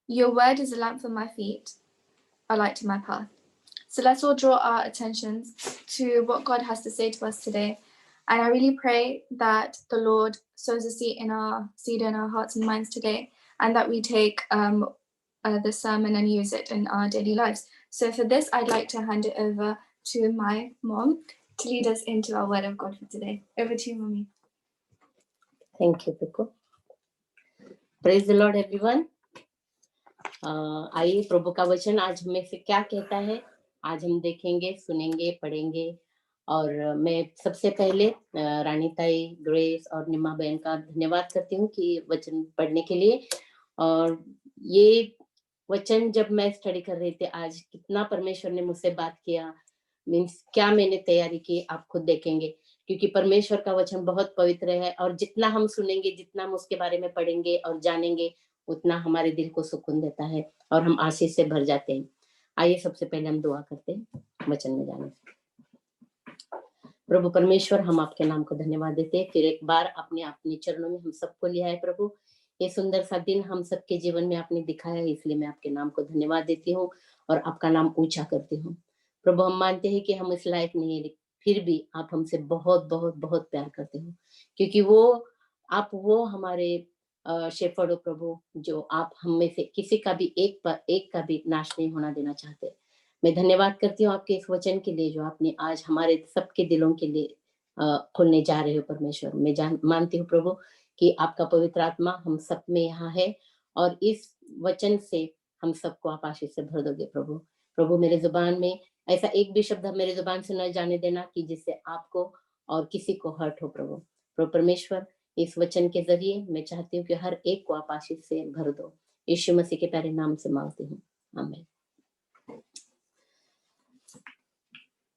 Your word is a lamp for my feet, a light to my path. So let's all draw our attentions to what God has to say to us today. And I really pray that the Lord sows a seed in our hearts and minds today, and that we take the sermon and use it in our daily lives. So for this, I'd like to hand it over to my mom to lead us into our word of God for today. Over to you, Mommy. Thank you, Pico. Praise the Lord, everyone. आइए प्रभु का वचन आज हमें से क्या कहता है, आज हम देखेंगे, सुनेंगे, पढ़ेंगे। और मैं सबसे पहले रानी ताई, ग्रेस और निमा बहन का धन्यवाद करती हूँ कि वचन पढ़ने के लिए। और ये वचन जब मैं स्टडी कर रही थी, आज कितना परमेश्वर ने मुझसे बात किया, मीन्स क्या मैंने तैयारी की, आप खुद देखेंगे। क्योंकि परमेश्वर का वचन बहुत पवित्र है और जितना हम सुनेंगे, जितना हम उसके बारे में पढ़ेंगे और जानेंगे, उतना हमारे दिल को सुकून देता है और हम आशीष से भर जाते हैं। आइए सबसे पहले हम दुआ करते हैं वचन में जाने से। प्रभु परमेश्वर, हम आपके नाम को धन्यवाद देते हैं, फिर एक बार अपने चरणों में हम सबको लिया है। प्रभु, ये सुंदर सा दिन हम सबके जीवन में आपने दिखाया है, इसलिए मैं आपके नाम को धन्यवाद देती हूँ और आपका नाम ऊंचा करती हूँ। प्रभु, हम मानते हैं कि हम इस लायक नहीं है, फिर भी आप हमसे बहुत बहुत बहुत प्यार करते हो, क्योंकि आप हमारे शेफर्ड हो प्रभु, जो आप हम में से किसी का भी एक का भी नाश नहीं होना देना चाहते। मैं धन्यवाद करती हूँ आपके इस वचन के लिए, जो आपने आज हमारे सबके दिलों के लिए खोलने जा रहे हो परमेश्वर। मैं मानती हूँ प्रभु कि आपका पवित्र आत्मा हम सब में यहाँ है और इस वचन से हम सबको आप आशीष से भर दोगे प्रभु। प्रभु, मेरे जुबान में ऐसा एक भी शब्द मेरे जुबान से न जाने देना कि जिससे आपको और किसी को हर्ट हो प्रभु। प्रभु परमेश्वर, इस वचन के जरिए मैं चाहती हूँ कि हर एक को आप आशीष से भर दो। यीशु मसीह के प्यारे नाम से मांगती हूँ, आमीन।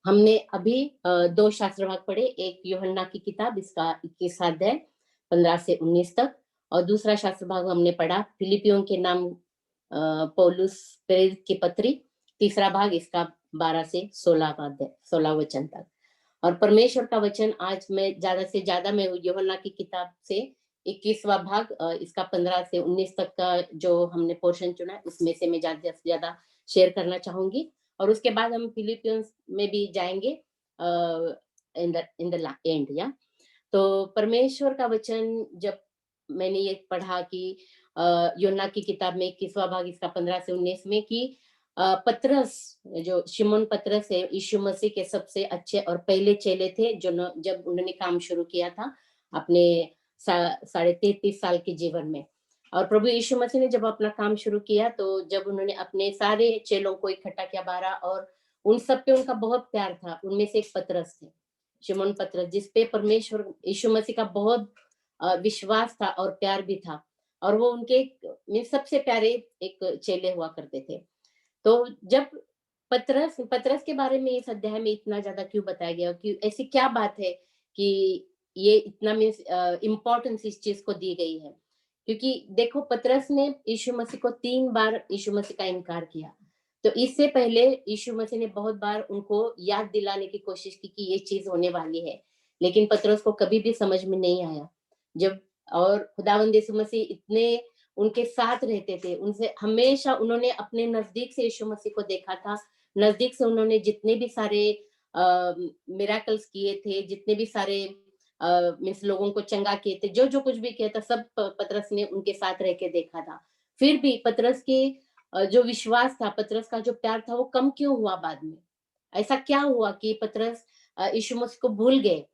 हमने अभी 2 शास्त्र भाग पढ़े, एक यूहन्ना की किताब, इसका 21 अध्याय 15 से 19 तक, और दूसरा शास्त्र भाग हमने पढ़ा फिलिपियों के नाम पौलुस प्रेरित की पत्री, तीसरा भाग इसका 12 से 16 वचन तक। और परमेश्वर का वचन आज मैं ज्यादा से ज्यादा मैं यूहन्ना की किताब से 21वां भाग, इसका 15 से 19 तक का जो हमने पोर्शन चुना, उसमें से मैं ज्यादा से ज्यादा शेयर करना चाहूंगी। और उसके बाद हम फिलिपियंस में भी जाएंगे इन द एंड। या तो परमेश्वर का वचन जब मैंने ये पढ़ा कि यूहन्ना की किताब में 21वां भाग इसका 15 से 19 में कि पतरस, जो शिमोन पतरस है, यीशु मसीह के सबसे अच्छे और पहले चेले थे, जो जब उन्होंने काम शुरू किया था अपने 33 साल के जीवन में। और प्रभु यीशु मसीह ने जब अपना काम शुरू किया, तो जब उन्होंने अपने सारे चेलों को इकट्ठा किया 12, और उन सब पे उनका बहुत प्यार था। उनमें से एक पतरस थे, शिमोन पतरस, जिसपे परमेश्वर यीशु मसीह का बहुत विश्वास था और प्यार भी था, और वो उनके सबसे प्यारे एक चेले हुआ करते थे। तो जब पतरस के बारे में इस अध्याय में इतना ज्यादा क्यों बताया गया, कि ऐसी क्या बात है कि ये इतना इम्पोर्टेंस इस चीज को दी गई है? क्योंकि देखो, पतरस ने यीशु मसीह को 3 बार यीशु मसीह का इनकार किया। तो इससे पहले यीशु मसीह ने बहुत बार उनको याद दिलाने की कोशिश की कि ये चीज होने वाली है, लेकिन पतरस को कभी भी समझ में नहीं आया। जब और खुदावंद यीशु मसीह इतने उनके साथ रहते थे, उनसे हमेशा उन्होंने अपने नजदीक से यीशु मसीह को देखा था, नजदीक से उन्होंने जितने भी सारे मिराकल्स किए थे, जितने भी सारे मीन्स लोगों को चंगा किए थे, जो कुछ भी किया था, सब पतरस ने उनके साथ रह के देखा था। फिर भी पतरस की जो विश्वास था, पतरस का जो प्यार था, वो कम क्यों हुआ बाद में? ऐसा क्या हुआ कि पतरस यीशु मसीह को भूल गए?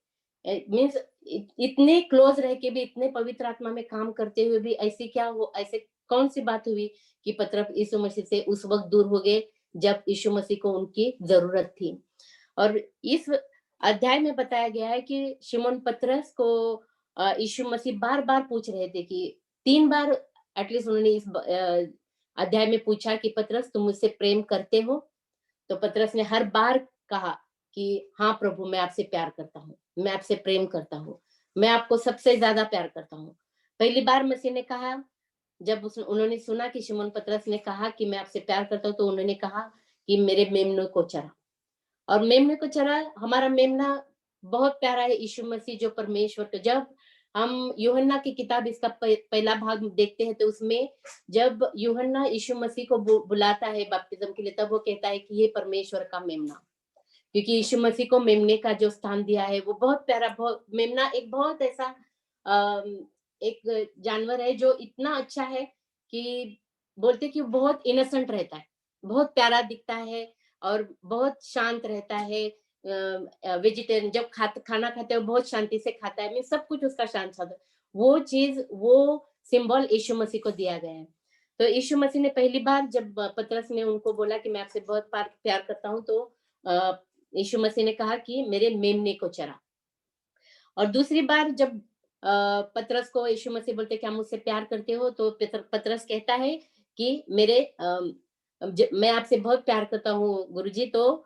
मीन्स इतने क्लोज रह के भी, इतने पवित्र आत्मा में काम करते हुए भी ऐसे कौन सी बात हुई कि पतरस यीशु मसीह से उस वक्त दूर हो गए जब यीशु मसीह को उनकी जरूरत थी? और इस अध्याय में बताया गया है कि शिमोन पतरस को यीशु मसीह बार बार पूछ रहे थे कि 3 बार एटलीस्ट उन्होंने इस अध्याय में पूछा कि पतरस, तुम मुझसे प्रेम करते हो? तो पतरस ने हर बार कहा कि हाँ प्रभु, मैं आपसे प्यार करता हूँ, मैं आपसे प्रेम करता हूँ, मैं आपको सबसे ज्यादा प्यार करता हूँ। पहली बार मसीह ने कहा, जब उन्होंने सुना कि शिमोन पतरस ने कहा कि मैं आपसे प्यार करता हूँ, तो उन्होंने कहा कि मेरे मेमनों को चरा। और मेमने को चरा, हमारा मेमना बहुत प्यारा है यीशु मसीह, जो परमेश्वर को, जब हम यूहन्ना की किताब इसका पहला भाग देखते हैं, तो उसमें जब यूहन्ना यीशु मसीह को बुलाता है बपतिस्म के लिए, तब वो कहता है कि ये परमेश्वर का मेमना, क्योंकि यीशु मसीह को मेमने का जो स्थान दिया है वो बहुत प्यारा, बहुत मेमना एक बहुत ऐसा एक जानवर है जो इतना अच्छा है कि बोलते कि बहुत इनोसेंट रहता है, बहुत प्यारा दिखता है और बहुत शांत रहता है। वेजिटेरियन जब खाना खाते हैं बहुत शांति से खाता है, सब कुछ उसका शांत शांत है। वो चीज, वो सिंबल यीशु मसीह को दिया गया है। तो यीशु मसीह ने पहली बार जब पतरस ने उनको बोला कि मैं आपसे बहुत प्यार करता हूँ, तो यीशु मसीह ने कहा कि मेरे मेमने को चरा। और दूसरी बार जब पतरस को यीशु मसीह बोलते क्या मुझसे प्यार करते हो, तो पतरस कहता है कि मैं आपसे बहुत प्यार करता हूँ गुरुजी। तो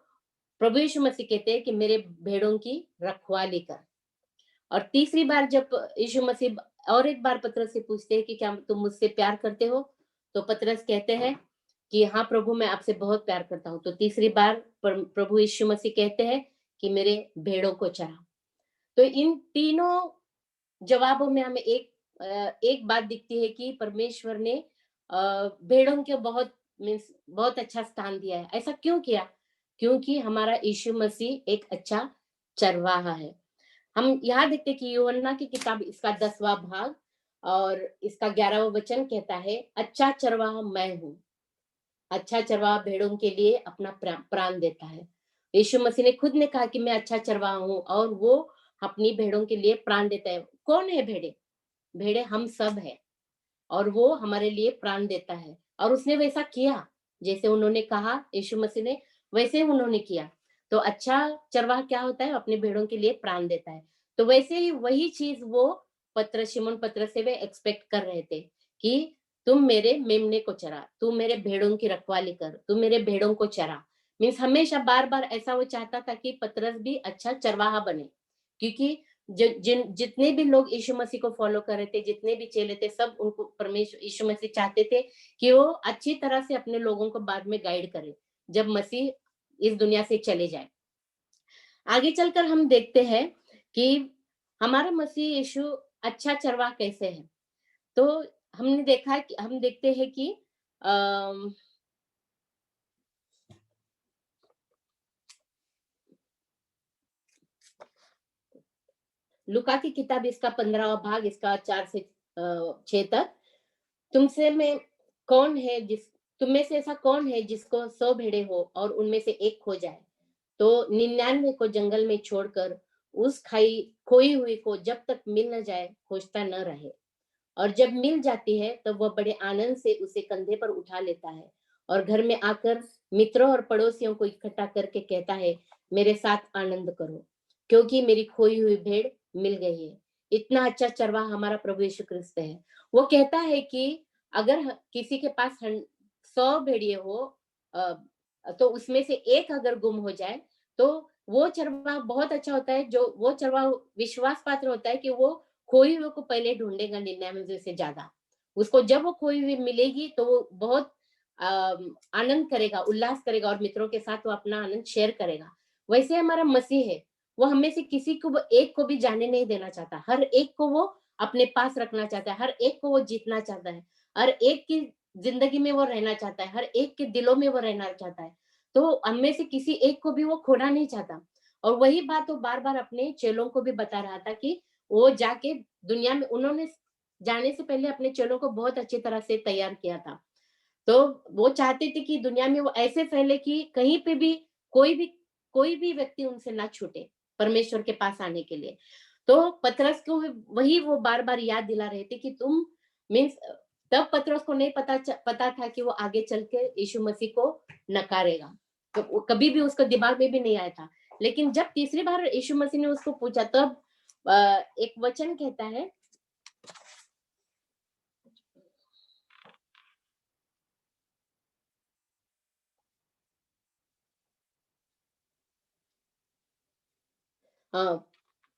प्रभु यीशु मसीह कहते हैं कि मेरे भेड़ों की रखवाली कर। और तीसरी बार जब यीशु मसीह और एक बार पतरस से पूछते हैं कि क्या तुम मुझसे प्यार करते हो, तो पतरस कहते हैं कि हाँ प्रभु, मैं आपसे बहुत प्यार करता हूँ। तो तीसरी बार प्रभु यीशु मसीह कहते हैं कि मेरे भेड़ों को चरा। तो इन तीनों जवाबों में हमें एक बात दिखती है कि परमेश्वर ने भेड़ों के बहुत अच्छा स्थान दिया है। ऐसा क्यों किया? क्योंकि हमारा यीशु मसीह एक अच्छा चरवाहा है। हम यहाँ देखते कि यूहन्ना की किताब इसका 10वां भाग और इसका 11वां वचन कहता है, अच्छा चरवाहा मैं हूँ, अच्छा चरवाहा भेड़ों के लिए अपना प्राण देता है। यीशु मसीह ने खुद ने कहा कि मैं अच्छा चरवाहा हूँ और वो अपनी भेड़ों के लिए प्राण देता है। कौन है भेड़े? भेड़े हम सब है, और वो हमारे लिए प्राण देता है। और उसने वैसा किया जैसे उन्होंने कहा, यीशु मसीह ने वैसे उन्होंने किया। तो अच्छा चरवाहा क्या होता है? अपने भेड़ों के लिए प्राण देता है। तो वैसे ही वही चीज वो शिमोन पतरस से वे एक्सपेक्ट कर रहे थे कि तुम मेरे मेमने को चरा, तू मेरे भेड़ों की रखवाली कर, तू मेरे भेड़ों को चरा। मीन्स हमेशा बार बार ऐसा वो चाहता था कि पतरस भी अच्छा चरवाहा बने, क्योंकि जितने भी लोग यीशु मसीह को फॉलो कर रहे थे, जितने भी चेले थे, सब उनको परमेश्वर यीशु मसीह चाहते थे कि वो अच्छी तरह से अपने लोगों को बाद में गाइड करे जब मसीह इस दुनिया से चले जाए। आगे चलकर हम देखते हैं कि हमारा मसीह यीशु अच्छा चरवाहा कैसे है। तो हमने देखा कि हम देखते हैं कि लुका की किताब इसका 15वां भाग इसका 4 से 6 तक, तुमसे में कौन है जिस तुम में से ऐसा कौन है जिसको 100 भेड़े हो और उनमें से एक खो जाए, तो 99 को जंगल में छोड़कर उस खोई हुई को जब तक मिल न जाए खोजता न रहे। और जब मिल जाती है तब वह बड़े आनंद से उसे कंधे पर उठा लेता है और घर में आकर मित्रों और पड़ोसियों को इकट्ठा करके कहता है, मेरे साथ आनंद करो क्योंकि मेरी खोई हुई भेड़ मिल गई है। इतना अच्छा चरवाहा हमारा प्रभु यीशु क्रिस्त है। वो कहता है कि अगर किसी के पास 100 भेड़िए हो, तो उसमें से एक अगर गुम हो जाए, तो वो चरवाहा बहुत अच्छा होता है, जो वो चरवाहा विश्वास पात्र होता है कि वो खोई हुए को पहले ढूंढेगा 99 से ज्यादा। उसको जब वो खोई हुई मिलेगी तो वो बहुत आनंद करेगा, उल्लास करेगा और मित्रों के साथ वो अपना आनंद शेयर करेगा। वैसे हमारा मसीह है, वो हमें से किसी को एक को भी जाने नहीं देना चाहता, हर एक को वो अपने पास रखना चाहता है, हर एक को वो जीतना चाहता है, हर एक की जिंदगी में वो रहना चाहता है, हर एक के दिलों में वो रहना चाहता है। तो हमें से किसी एक को भी वो खोना नहीं चाहता। और वही बात वो बार बार अपने चेलों को भी बता रहा था कि वो जाके दुनिया में, उन्होंने जाने से पहले अपने चेलों को बहुत अच्छी तरह से तैयार किया था। तो वो चाहते थे कि दुनिया में वो ऐसे फैले कि कहीं पे भी कोई भी व्यक्ति उनसे ना छूटे परमेश्वर के पास आने के लिए। तो पतरस को वही वो बार बार याद दिला रहे थे कि तुम मीन्स, तब पतरस को नहीं पता था कि वो आगे चल के यीशु मसीह को नकारेगा, तो कभी भी उसको दिमाग में भी नहीं आया था। लेकिन जब तीसरी बार यीशु मसीह ने उसको पूछा, तब एक वचन कहता है,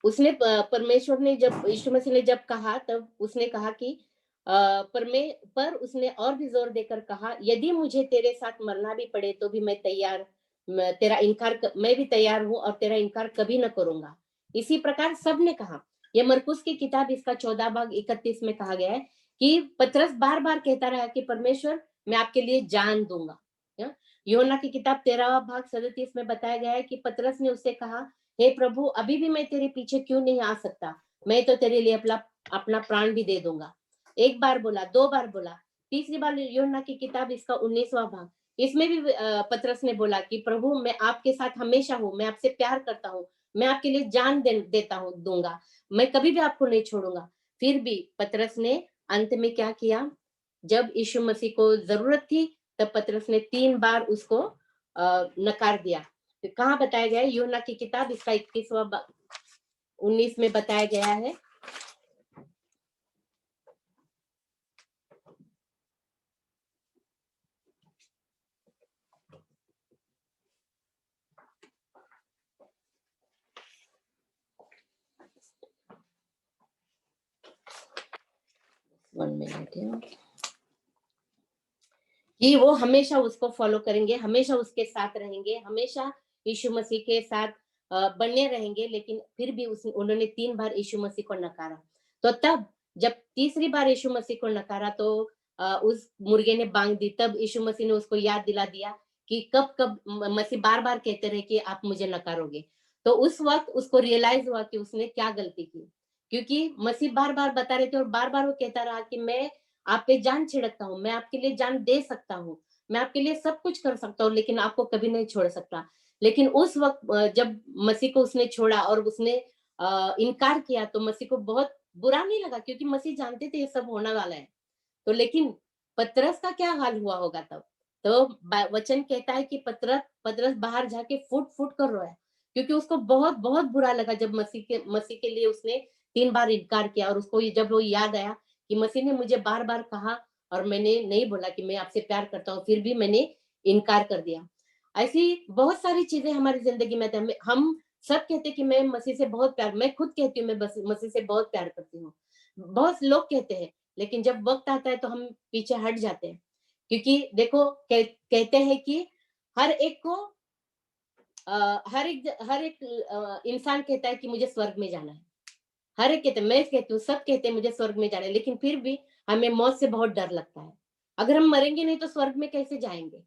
उसने परमेश्वर ने जब यीशु मसीह ने जब कहा, तब उसने कहा कि पर उसने और भी जोर देकर कहा, यदि मुझे तेरे साथ मरना भी पड़े तो भी मैं भी तैयार हूं और तेरा इनकार कभी न करूंगा। इसी प्रकार सबने कहा। ये मरकुस की किताब इसका 14 भाग 31 में कहा गया है कि पतरस बार बार कहता रहा कि परमेश्वर मैं आपके लिए जान दूंगा। यूहन्ना की किताब 13 भाग 37 में बताया गया है कि पतरस ने उससे कहा, हे प्रभु, अभी भी मैं तेरे पीछे क्यों नहीं आ सकता, मैं तो तेरे लिए अपना प्राण भी दे दूंगा। एक बार बोला, 2 बार बोला, तीसरी बार यूहन्ना की किताब इसका 19वां भाग, इसमें भी पतरस ने बोला कि प्रभु मैं आपके साथ हमेशा हूँ, मैं आपसे प्यार करता हूँ, मैं आपके लिए जान देता हूँ, दूंगा, मैं कभी भी आपको नहीं छोड़ूंगा। फिर भी पतरस ने अंत में क्या किया, जब यीशु मसीह को जरूरत थी तब पतरस ने 3 बार उसको नकार दिया। तो कहाँ बताया गया है, यूहन्ना की किताब इसका 19 में बताया गया है। वन मिनट, कि वो हमेशा उसको फॉलो करेंगे, हमेशा उसके साथ रहेंगे, हमेशा यीशु मसीह के साथ बने रहेंगे, लेकिन फिर भी उन्होंने 3 बार यीशु मसीह को नकारा। तो तब जब तीसरी बार यीशु मसीह को नकारा तो उस मुर्गे ने बांग दी। तब यीशु मसीह ने उसको याद दिला दिया कि कब कब मसीह बार बार कहते रहे कि आप मुझे नकारोगे। तो उस वक्त उसको रियलाइज हुआ कि उसने क्या गलती की, क्योंकि मसीह बार बार बता रहे थे और बार बार वो कहता रहा कि मैं आप पे जान छिड़कता हूँ, मैं आपके लिए जान दे सकता हूँ, मैं आपके लिए सब कुछ कर सकता हूँ, लेकिन आपको कभी नहीं छोड़ सकता। लेकिन उस वक्त जब मसीह को उसने छोड़ा और उसने इनकार किया तो मसीह को बहुत बुरा नहीं लगा, क्योंकि मसीह जानते थे ये सब होने वाला है। तो लेकिन पतरस का क्या हाल हुआ होगा तब? तो वचन कहता है कि पतरस बाहर जाके फुट फुट कर रोया, क्योंकि उसको बहुत बहुत बुरा लगा जब मसीह के लिए उसने 3 बार इनकार किया। और उसको जब वो याद आया कि मसीह ने मुझे बार बार कहा और मैंने नहीं बोला कि मैं आपसे प्यार करता हूँ, फिर भी मैंने इनकार कर दिया। ऐसी बहुत सारी चीजें हमारी जिंदगी में हम सब कहते कि मैं मसीह से बहुत प्यार, मैं खुद कहती हूँ मैं मसीह से बहुत प्यार करती हूँ, बहुत लोग कहते हैं, लेकिन जब वक्त आता है तो हम पीछे हट जाते हैं। क्योंकि देखो कहते हैं कि हर एक को हर एक इंसान कहता है कि मुझे स्वर्ग में जाना है। हर एक कहते हैं, मैं कहती हूँ, सब कहते हैं मुझे स्वर्ग में जाना है, लेकिन फिर भी हमें मौत से बहुत डर लगता है। अगर हम मरेंगे नहीं तो स्वर्ग में कैसे जाएंगे?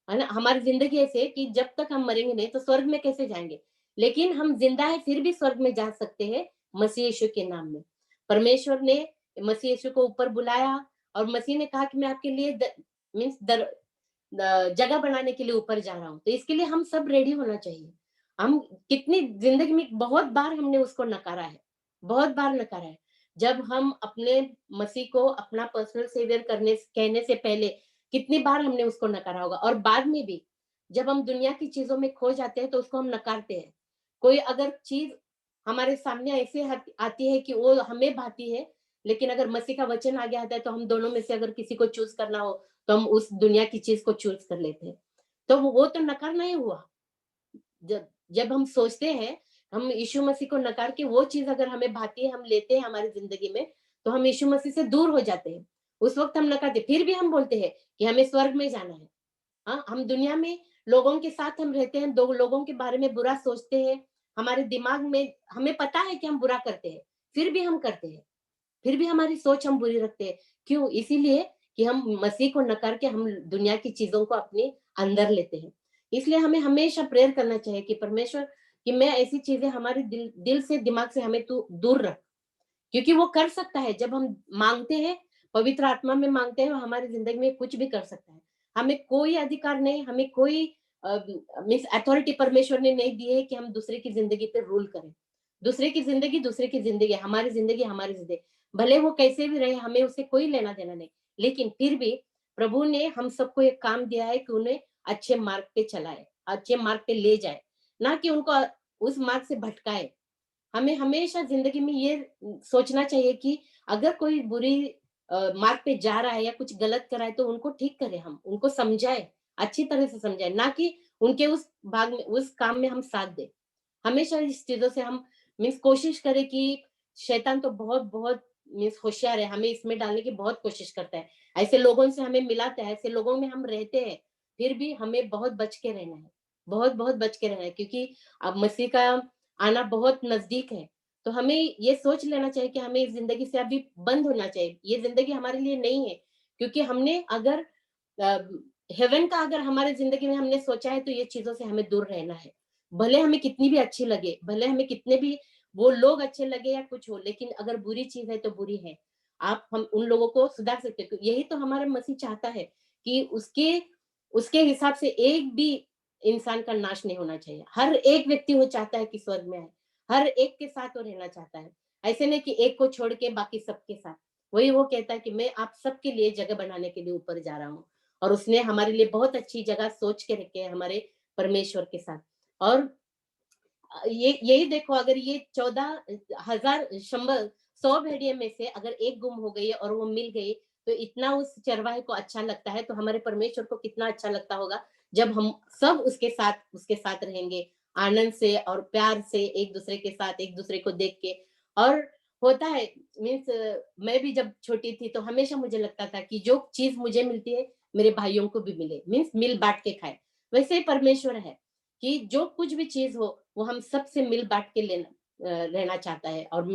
है ना, हमारी जिंदगी ऐसे है कि जब तक हम मरेंगे नहीं तो स्वर्ग में कैसे जाएंगे? लेकिन हम जिंदा है फिर भी स्वर्ग में जा सकते हैं मसीह यीशु के नाम में। परमेश्वर ने मसीह यीशु को ऊपर बुलाया और मसीह ने कहा कि मैं आपके लिए मीन्स जगह बनाने के लिए ऊपर जा रहा हूँ। तो इसके लिए हम सब रेडी होना चाहिए। हम कितनी जिंदगी में बहुत बार हमने उसको नकारा है, बहुत बार नकारा है। जब हम अपने मसीह को अपना पर्सनल सेवियर कहने से पहले कितनी बार हमने उसको नकारा होगा। और बाद में भी जब हम दुनिया की चीजों में खो जाते हैं तो उसको हम नकारते हैं। कोई अगर चीज हमारे सामने ऐसे आती है कि वो हमें भाती है, लेकिन अगर मसीह का वचन आ गया है तो हम दोनों में से अगर किसी को चूज करना हो तो हम उस दुनिया की चीज को चूज कर लेते हैं। तो वो तो नकारना ही हुआ। जब जब हम सोचते हैं, हम यीशु मसीह को नकार के वो चीज अगर हमें भाती है, हम लेते हैं हमारी जिंदगी में, तो हम यीशु मसीह से दूर हो जाते हैं। उस वक्त हम नकारते, फिर भी हम बोलते हैं कि हमें स्वर्ग में जाना है। हाँ, हम दुनिया में लोगों के साथ हम रहते हैं, दो लोगों के बारे में बुरा सोचते हैं, हमारे दिमाग में हमें पता है कि हम बुरा करते हैं, फिर भी हम करते हैं, फिर भी हमारी सोच हम बुरी रखते हैं। क्यों? इसीलिए कि हम मसीह को नकार के हम दुनिया की चीजों को अपने अंदर लेते हैं। इसलिए हमें हमेशा प्रेयर करना चाहिए कि परमेश्वर, कि मैं ऐसी चीजें हमारे दिल से दिमाग से हमें तू दूर रख, क्योंकि वो कर सकता है। जब हम मांगते हैं, पवित्र आत्मा में मांगते हैं, वो हमारी जिंदगी में कुछ भी कर सकता है। हमें कोई अधिकार नहीं, हमें कोई मीन्स अथॉरिटी परमेश्वर ने नहीं दी है कि हम दूसरे की जिंदगी पे रूल करें। दूसरे की जिंदगी दूसरे की जिंदगी, हमारी जिंदगी हमारी जिंदगी, भले वो कैसे भी रहे, हमें उससे कोई लेना देना नहीं। लेकिन फिर भी प्रभु ने हम सबको एक काम दिया है कि उन्हें अच्छे मार्ग पे चलाए, अच्छे मार्ग पे ले जाए, ना कि उनको उस मार्ग से भटकाए। हमें हमेशा जिंदगी में ये सोचना चाहिए कि अगर कोई बुरी मार्ग पे जा रहा है या कुछ गलत कर रहा है तो उनको ठीक करें, हम उनको समझाए, अच्छी तरह से समझाए, ना कि उनके उस भाग में उस काम में हम साथ दें। हमेशा इस चीजों से हम मीन्स कोशिश करें कि शैतान तो बहुत बहुत मीन्स होशियार है, हमें इसमें डालने की बहुत कोशिश करता है। ऐसे लोगों से हमें मिलाता है, ऐसे लोगों में हम रहते हैं, फिर भी हमें बहुत बच के रहना है, बहुत बहुत बच के रहना है, क्योंकि अब मसीह का आना बहुत नजदीक है। तो हमें ये सोच लेना चाहिए कि हमें इस जिंदगी से अभी बंद होना चाहिए, ये जिंदगी हमारे लिए नहीं है। क्योंकि हमने अगर हेवन का अगर हमारे जिंदगी में हमने सोचा है, तो ये चीजों से हमें दूर रहना है। भले हमें कितनी भी अच्छी लगे, भले हमें कितने भी वो लोग अच्छे लगे या कुछ हो, लेकिन अगर बुरी चीज है तो बुरी है। आप हम उन लोगों को सुधार सकते हो। यही तो हमारा मसीह चाहता है कि उसके उसके हिसाब से एक भी इंसान का नाश नहीं होना चाहिए। हर एक व्यक्ति वो चाहता है कि स्वर्ग में आए, हर एक के साथ वो रहना चाहता है। ऐसे नहीं कि एक को छोड़ के बाकी सबके साथ। वही वो कहता है कि मैं आप सबके लिए जगह बनाने के लिए ऊपर जा रहा हूँ, और उसने हमारे लिए बहुत अच्छी जगह सोच के रखे है हमारे परमेश्वर के साथ। और ये यही देखो, अगर ये 14,000 100 100 भेड़िए में से अगर एक गुम हो गई और वो मिल गई, तो इतना उस चरवाहे को अच्छा लगता है, तो हमारे परमेश्वर को कितना अच्छा लगता होगा जब हम सब उसके साथ रहेंगे, आनंद से और प्यार से, एक दूसरे के साथ, एक दूसरे को देख के। और होता है, मीन्स मैं भी जब छोटी थी तो हमेशा मुझे लगता था कि जो चीज मुझे मिलती है मेरे भाइयों को भी मिले, मीन्स मिल बांट के खाए। वैसे ही परमेश्वर है कि जो कुछ भी चीज हो वो हम सबसे मिल बांट के रहना चाहता है। और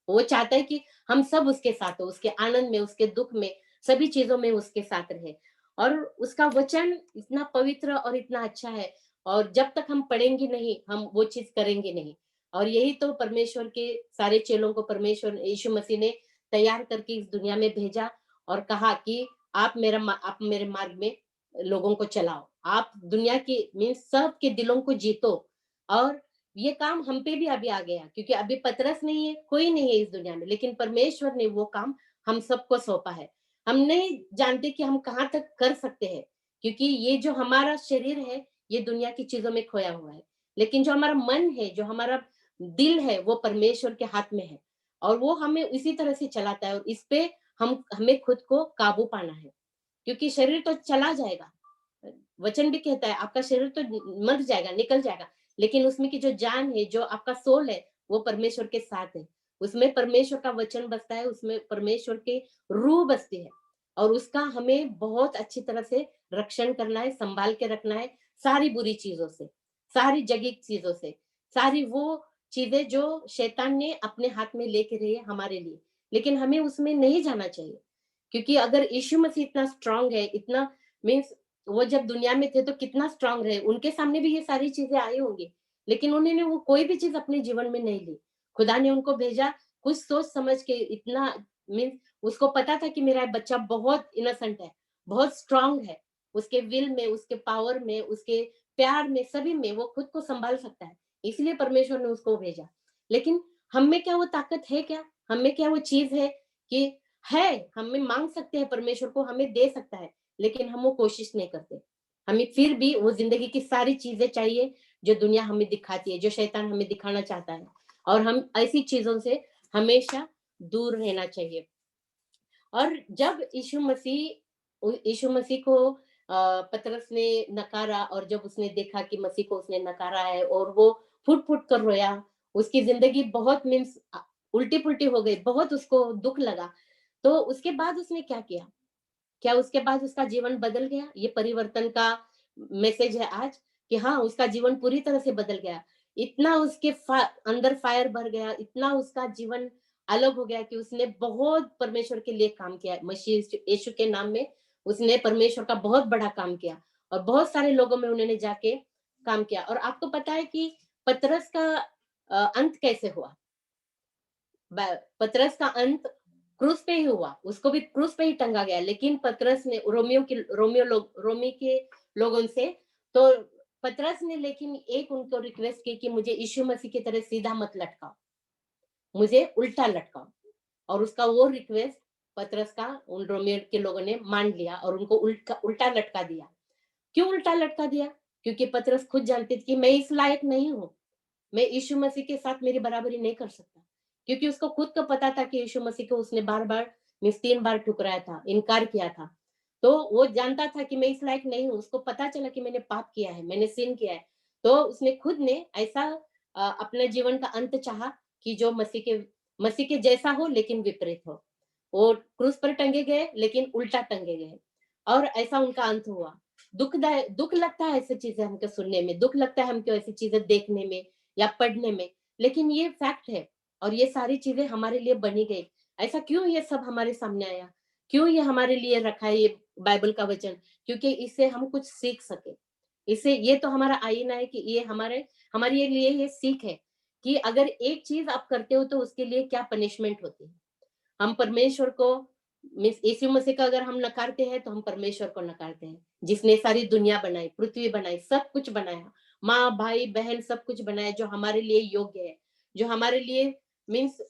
वो चाहता है कि हम सब उसके साथ हो, उसके आनंद में, उसके दुख में, सभी चीजों में उसके साथ रहे। और उसका वचन इतना पवित्र और इतना अच्छा है, और जब तक हम पढ़ेंगे नहीं हम वो चीज करेंगे नहीं। और यही तो परमेश्वर के सारे चेलों को परमेश्वर यीशु मसीह ने तैयार करके इस दुनिया में भेजा, और कहा कि आप मेरे मार्ग में लोगों को चलाओ, आप दुनिया की मीन्स सबके दिलों को जीतो। और ये काम हम पे भी अभी आ गया, क्योंकि अभी पतरस नहीं है, कोई नहीं है इस दुनिया में, लेकिन परमेश्वर ने वो काम हम सबको सौंपा है। हम नहीं जानते कि हम कहाँ तक कर सकते हैं, क्योंकि ये जो हमारा शरीर है ये दुनिया की चीजों में खोया हुआ है, लेकिन जो हमारा मन है, जो हमारा दिल है, वो परमेश्वर के हाथ में है, और वो हमें इसी तरह से चलाता है। और इस पे हमें खुद को काबू पाना है, क्योंकि शरीर तो चला जाएगा, वचन भी कहता है आपका शरीर तो मर जाएगा, निकल जाएगा, लेकिन उसमें की जो जान है, जो आपका सोल है, वो परमेश्वर के साथ है। उसमें परमेश्वर का वचन बसता है, उसमें परमेश्वर की रूह बसती है, और उसका हमें बहुत अच्छी तरह से रक्षण करना है, संभाल के रखना है, सारी बुरी चीजों से, सारी जगह चीजों से, सारी वो चीजें जो शैतान ने अपने हाथ में लेके रही है हमारे लिए, लेकिन हमें उसमें नहीं जाना चाहिए। क्योंकि अगर यीशु मसीह इतना स्ट्रांग है, इतना मीन्स वो जब दुनिया में थे तो कितना स्ट्रांग रहे, उनके सामने भी ये सारी चीजें आई होंगी, लेकिन उन्होंने वो कोई भी चीज अपने जीवन में नहीं ली। खुदा ने उनको भेजा कुछ सोच समझ के, इतना मीन्स उसको पता था कि मेरा बच्चा बहुत इनोसेंट है, बहुत स्ट्रांग है, उसके विल में, उसके पावर में, उसके प्यार में, सभी में वो खुद को संभाल सकता है, इसलिए परमेश्वर ने उसको भेजा। लेकिन हम में क्या वो ताकत है? क्या हम में क्या वो चीज है कि है हमें मांग सकते हैं, परमेश्वर को हमें दे सकता है, लेकिन हम वो कोशिश नहीं करते। हमें फिर भी वो जिंदगी की सारी चीजें चाहिए जो दुनिया हमें दिखाती है, जो शैतान हमें दिखाना चाहता है, और हम ऐसी चीजों से हमेशा दूर रहना चाहिए। और जब यीशु मसीह को पतरस ने नकारा, और जब उसने देखा कि मसीह को उसने नकारा है, और वो फुट फुट कर रोया, उसकी जिंदगी बहुत मीन्स उल्टी पुल्टी हो गई, बहुत उसको दुख लगा। तो उसके बाद उसने क्या किया? क्या उसके बाद उसका जीवन बदल गया? ये परिवर्तन का मैसेज है आज, कि हाँ उसका जीवन पूरी तरह से बदल गया। इतना उसके अंदर फायर भर गया, इतना उसका जीवन अलग हो गया कि उसने बहुत परमेश्वर के लिए काम किया, मसीह यीशु के नाम में उसने परमेश्वर का बहुत बड़ा काम किया, और बहुत सारे लोगों में उन्होंने जाके काम किया। और आपको पता है कि पतरस का अंत कैसे हुआ? पतरस का अंत क्रूस पे ही हुआ, उसको भी क्रूस पे ही टंगा गया, लेकिन पतरस ने रोमी के लोगों से, तो पतरस ने लेकिन एक उनको रिक्वेस्ट की कि मुझे यीशु मसीह की तरह सीधा मत लटकाओ, मुझे उल्टा लटकाओ। और उसका वो रिक्वेस्ट पतरस का उन रोमियो के लोगों ने मान लिया, और उनको उल्टा लटका दिया। क्यों उल्टा लटका दिया? क्योंकि पतरस खुद जानते थे कि मैं इस लायक नहीं हूँ, मैं यीशु मसीह के साथ मेरी बराबरी नहीं कर सकता, क्योंकि उसको खुद को पता था कि यीशु मसीह को उसने बार बार मीन्स 3 बार ठुकराया था, इनकार किया था। तो वो जानता था कि मैं इस लायक नहीं हूँ, उसको पता चला कि मैंने पाप किया है, मैंने सिन किया है। तो उसने खुद ने ऐसा अपने जीवन का अंत चाहा कि जो मसीह के जैसा हो, लेकिन विपरीत हो। वो क्रूस पर टंगे गए, लेकिन उल्टा टंगे गए, और ऐसा उनका अंत हुआ। दुख लगता है ऐसी चीजें हमको सुनने में, दुख लगता है हमको ऐसी चीजें देखने में या पढ़ने में, लेकिन ये फैक्ट है और ये सारी चीजें हमारे लिए बनी गई। ऐसा क्यों ये सब हमारे सामने आया, क्यों ये हमारे लिए रखा है ये बाइबल का वचन? क्योंकि इससे हम कुछ सीख सके। इससे ये तो हमारा आईना है कि ये हमारे लिए ये सीख है कि अगर एक चीज आप करते हो तो उसके लिए क्या पनिशमेंट होती है। हम परमेश्वर को मीन्स यीशु मसीह का अगर हम नकारते हैं तो हम परमेश्वर को नकारते हैं, जिसने सारी दुनिया बनाई, पृथ्वी बनाई, सब कुछ बनाया, माँ भाई बहन सब कुछ बनाया, जो हमारे लिए योग्य है, जो हमारे लिए मीन्स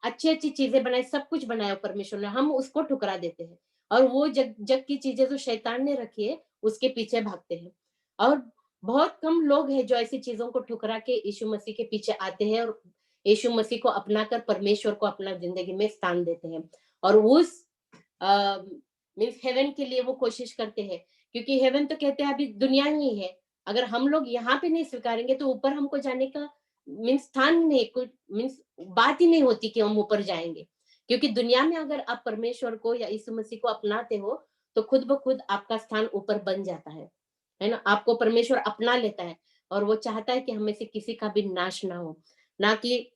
अच्छी अच्छी चीजें बनाई, सब कुछ बनाया परमेश्वर ने, हम उसको ठुकरा देते हैं। और वो जग जग की चीजें जो शैतान ने रखी है उसके पीछे भागते हैं। और बहुत कम लोग हैं जो ऐसी चीजों को ठुकरा के यीशु मसीह के पीछे आते हैं और यीशु मसीह को अपनाकर परमेश्वर को अपना जिंदगी में स्थान देते हैं और उस मीन्स हेवन के लिए वो कोशिश करते हैं। क्योंकि हेवन तो कहते हैं अभी दुनिया ही है, अगर हम लोग यहाँ पे नहीं स्वीकारेंगे तो ऊपर हमको जाने का मीन्स स्थान नहीं, कुछ मीन्स बात ही नहीं होती कि हम ऊपर जाएंगे। क्योंकि दुनिया में अगर आप परमेश्वर को या यीशु मसीह को अपनाते हो तो खुद ब खुद आपका स्थान ऊपर बन जाता है ना। आपको परमेश्वर अपना लेता है और वो चाहता है कि हमें से किसी का भी नाश ना हो, ना कि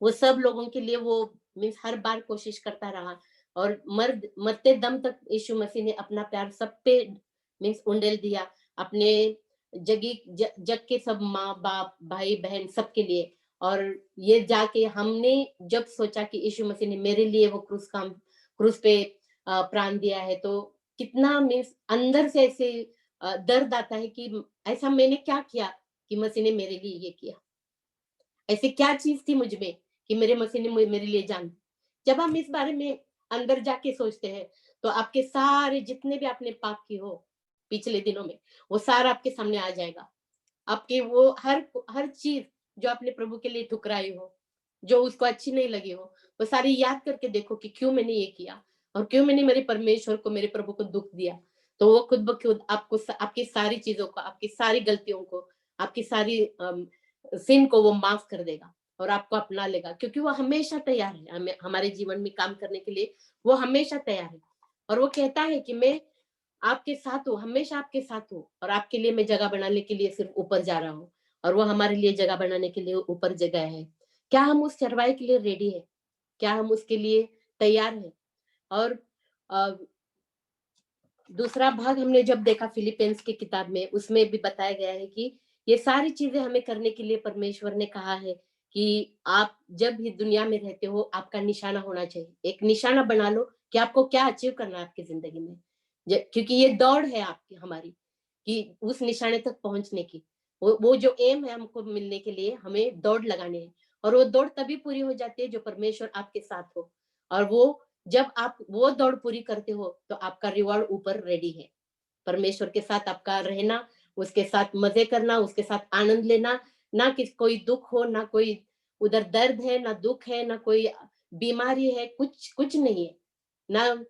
वो सब लोगों के लिए वो मीन्स हर बार कोशिश करता रहा। और मरते दम तक यीशु मसीह ने अपना प्यार सब पे मीन्स उंडेल दिया, अपने जग के सब माँ बाप भाई बहन सबके लिए। और ये जाके हमने जब सोचा कि यीशु मसीह ने मेरे लिए वो क्रूस पे प्राण दिया है, तो कितना मीन्स अंदर से ऐसे दर्द आता है कि ऐसा मैंने क्या किया कि मसीह ने मेरे लिए ये किया। ऐसी क्या चीज थी मुझ में कि मेरे मसीह ने मेरे लिए जान। जब हम इस बारे में अंदर जाके सोचते हैं तो आपके सारे जितने भी आपने पाप किए हो पिछले दिनों में, वो सारा आपके सामने आ जाएगा। आपके वो हर चीज जो आपने प्रभु के लिए ठुकराई हो, जो उसको अच्छी नहीं लगी हो, वो सारी याद करके देखो कि क्यों मैंने ये किया और क्यों मैंने मेरे परमेश्वर को, मेरे प्रभु को दुख दिया। तो वो खुद ब खुद आपको आपकी सारी चीजों को, आपकी सारी गलतियों को, आपकी सारी सिन को वो माफ कर देगा और आपको अपना लेगा। क्योंकि वो हमेशा तैयार है हमें हमारे जीवन में काम करने के लिए, वो हमेशा तैयार है। और वो कहता है कि मैं आपके साथ हूँ, हमेशा आपके साथ हूँ और आपके लिए मैं जगह बनाने के लिए सिर्फ ऊपर जा रहा हूँ। और वो हमारे लिए जगह बनाने के लिए ऊपर जगह है। क्या हम उस चरवाहे के लिए रेडी है? क्या हम उसके लिए तैयार है? और अ, दूसरा भाग हमने जब देखा फिलीपींस की किताब में, उसमें भी बताया गया है कि ये सारी चीजें हमें करने के लिए परमेश्वर ने कहा है कि आप जब भी दुनिया में रहते हो आपका निशाना होना चाहिए। एक निशाना बना लो कि आपको क्या अचीव करना है आपकी जिंदगी में। क्योंकि ये दौड़ है आपकी हमारी कि उस निशाने तक पहुंचने की। वो जो एम है हमको मिलने के लिए हमें दौड़ लगाने है। और वो दौड़ तभी पूरी हो जाती है जो परमेश्वर आपके साथ हो। और वो जब आप वो दौड़ पूरी करते हो तो आपका रिवॉर्ड ऊपर रेडी है। परमेश्वर के साथ आपका रहना, उसके साथ मजे करना, उसके साथ आनंद लेना, ना कि कोई दुख हो, ना कोई उधर दर्द है, ना दुख है, ना कोई बीमारी है, कुछ कुछ नहीं है। ना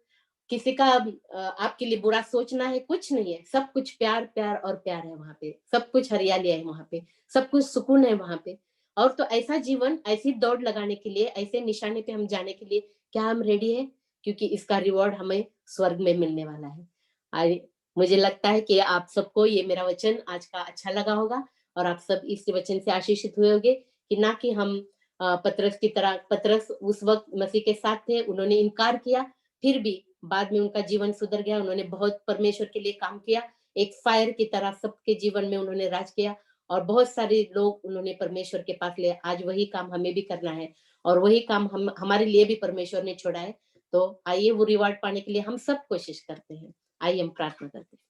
किसी का आपके लिए बुरा सोचना है, कुछ नहीं है। सब कुछ प्यार प्यार और प्यार है वहां पे, सब कुछ हरियाली है वहां पे, सब कुछ सुकून है वहां पे। और तो ऐसा जीवन, ऐसी दौड़ लगाने के लिए, ऐसे निशाने पे हम जाने के लिए क्या हम रेडी है? क्योंकि इसका रिवॉर्ड हमें स्वर्ग में मिलने वाला है। आई मुझे लगता है कि आप सबको ये मेरा वचन आज का अच्छा लगा होगा और आप सब इस वचन से आशीषित हुए होंगे कि ना कि हम पतरस की तरह, पतरस उस वक्त मसीह के साथ थे, उन्होंने इनकार किया, फिर भी बाद में उनका जीवन सुधर गया, उन्होंने बहुत परमेश्वर के लिए काम किया, एक फायर की तरह सबके जीवन में उन्होंने राज किया और बहुत सारे लोग उन्होंने परमेश्वर के पास ले। आज वही काम हमें भी करना है और वही काम हम हमारे लिए भी परमेश्वर ने छोड़ा है। तो आइए वो रिवार्ड पाने के लिए हम सब कोशिश करते हैं। आइए हम प्रार्थना करते हैं।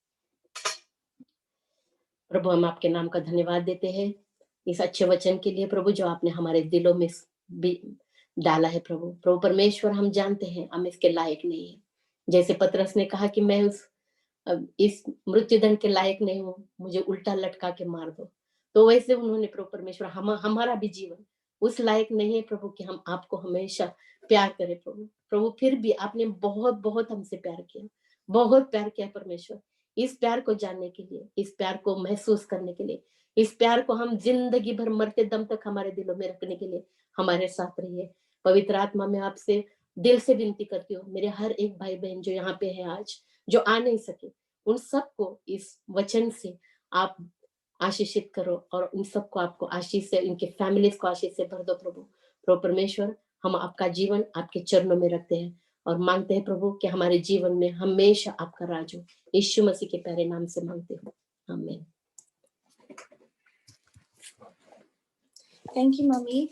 प्रभु, हम आपके नाम का धन्यवाद देते हैं इस अच्छे वचन के लिए प्रभु, जो आपने हमारे दिलों में भी डाला है प्रभु। प्रभु परमेश्वर, हम जानते हैं हम इसके लायक नहीं है। जैसे पतरस ने कहा कि मैं इस मृत्युदंड के लायक नहीं हूँ, मुझे उल्टा लटका के मार दो। तो वैसे उन्होंने प्रभु परमेश्वर हमारा भी जीवन उस लायक नहीं है प्रभु कि हम आपको हमेशा प्यार करें प्रभु। प्रभु फिर भी आपने बहुत बहुत हमसे प्यार किया, बहुत प्यार किया परमेश्वर। इस प्यार को जानने के लिए, इस प्यार को महसूस करने के लिए, इस प्यार को हम जिंदगी भर मरते दम तक हमारे दिलों में रखने के लिए हमारे साथ रहिए। पवित्र आत्मा, मैं आपसे दिल से विनती करती हूँ, मेरे हर एक भाई बहन जो यहाँ पे है आज, जो आ नहीं सके, उन सबको इस वचन से आप आशीषित करो और उन सबको आपको आशीष से, इनके फैमिलीज को आशीष से भर दो प्रभु। प्रभु परमेश्वर, हम आपका जीवन आपके चरणों में रखते हैं और मांगते हैं प्रभु कि हमारे जीवन में हमेशा आपका राज हो। यीशु मसीह के प्यारे नाम से मांगते हो, आमीन। Thank you, Mommy.